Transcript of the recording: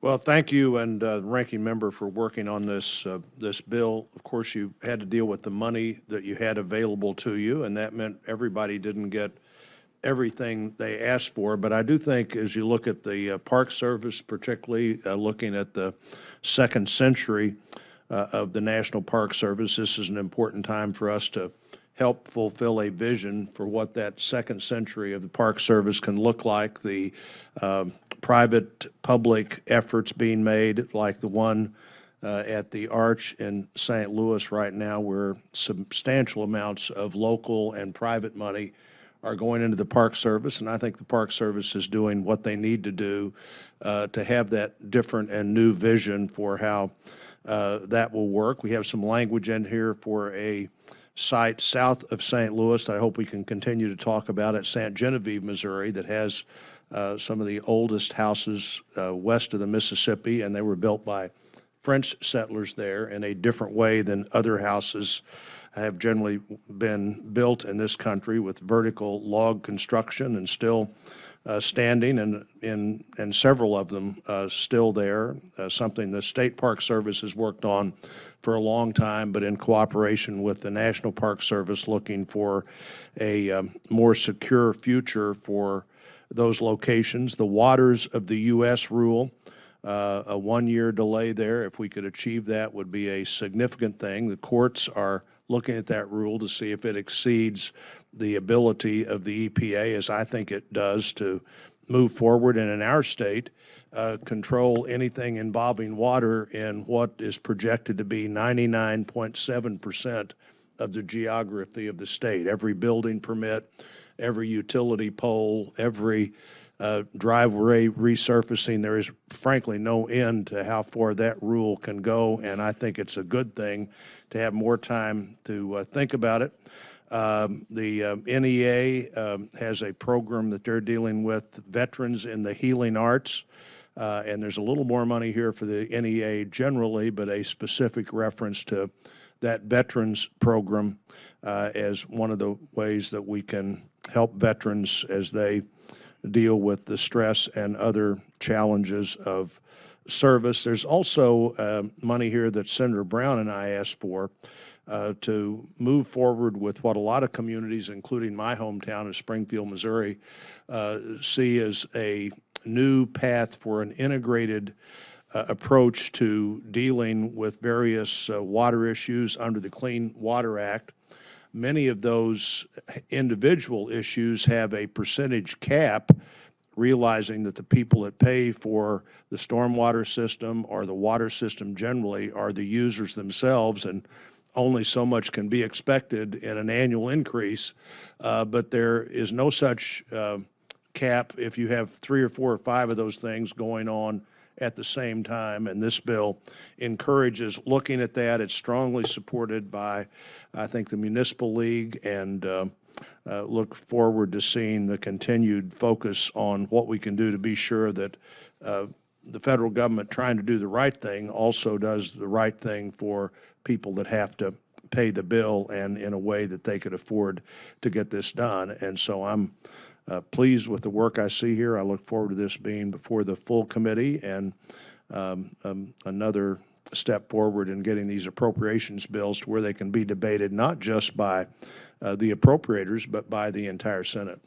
Well, thank you and ranking member for working on this bill. Of course, you had to deal with the money that you had available to you, and that meant everybody didn't get everything they asked for. But I do think as you look at the Park Service, particularly looking at the second century of the National Park Service, this is an important time for us to help fulfill a vision for what that second century of the Park Service can look like. The private-public efforts being made, like the one at the Arch in St. Louis right now, where substantial amounts of local and private money are going into the Park Service, and I think the Park Service is doing what they need to do to have that different and new vision for how that will work. We have some language in here for a site south of St. Louis that I hope we can continue to talk about at St. Genevieve, Missouri, that has some of the oldest houses west of the Mississippi, and they were built by French settlers there in a different way than other houses have generally been built in this country, with vertical log construction and still standing, and several of them still there, something the State Park Service has worked on for a long time, but in cooperation with the National Park Service, looking for a more secure future for those locations. The Waters of the U.S. rule, a one-year delay there, if we could achieve that, would be a significant thing. The courts are looking at that rule to see if it exceeds the ability of the EPA, as I think it does, to move forward and in our state control anything involving water in what is projected to be 99.7% of the geography of the state. Every building permit, every utility pole, every driveway resurfacing, there is frankly no end to how far that rule can go, and I think it's a good thing to have more time to think about it. The NEA has a program that they're dealing with veterans in the healing arts, and there's a little more money here for the NEA generally, but a specific reference to that veterans program as one of the ways that we can help veterans as they deal with the stress and other challenges of service. There's also money here that Senator Brown and I asked for to move forward with what a lot of communities, including my hometown of Springfield, Missouri, see as a new path for an integrated approach to dealing with various water issues under the Clean Water Act. Many of those individual issues have a percentage cap, realizing that the people that pay for the stormwater system or the water system generally are the users themselves, and only so much can be expected in an annual increase. But there is no such cap if you have 3 or 4 or 5 of those things going on at the same time, and this bill encourages looking at that. It's strongly supported by, I think, the Municipal League, and look forward to seeing the continued focus on what we can do to be sure that the federal government, trying to do the right thing, also does the right thing for people that have to pay the bill, and in a way that they could afford to get this done. And so I'm pleased with the work I see here. I look forward to this being before the full committee, and another step forward in getting these appropriations bills to where they can be debated not just by the appropriators, but by the entire Senate.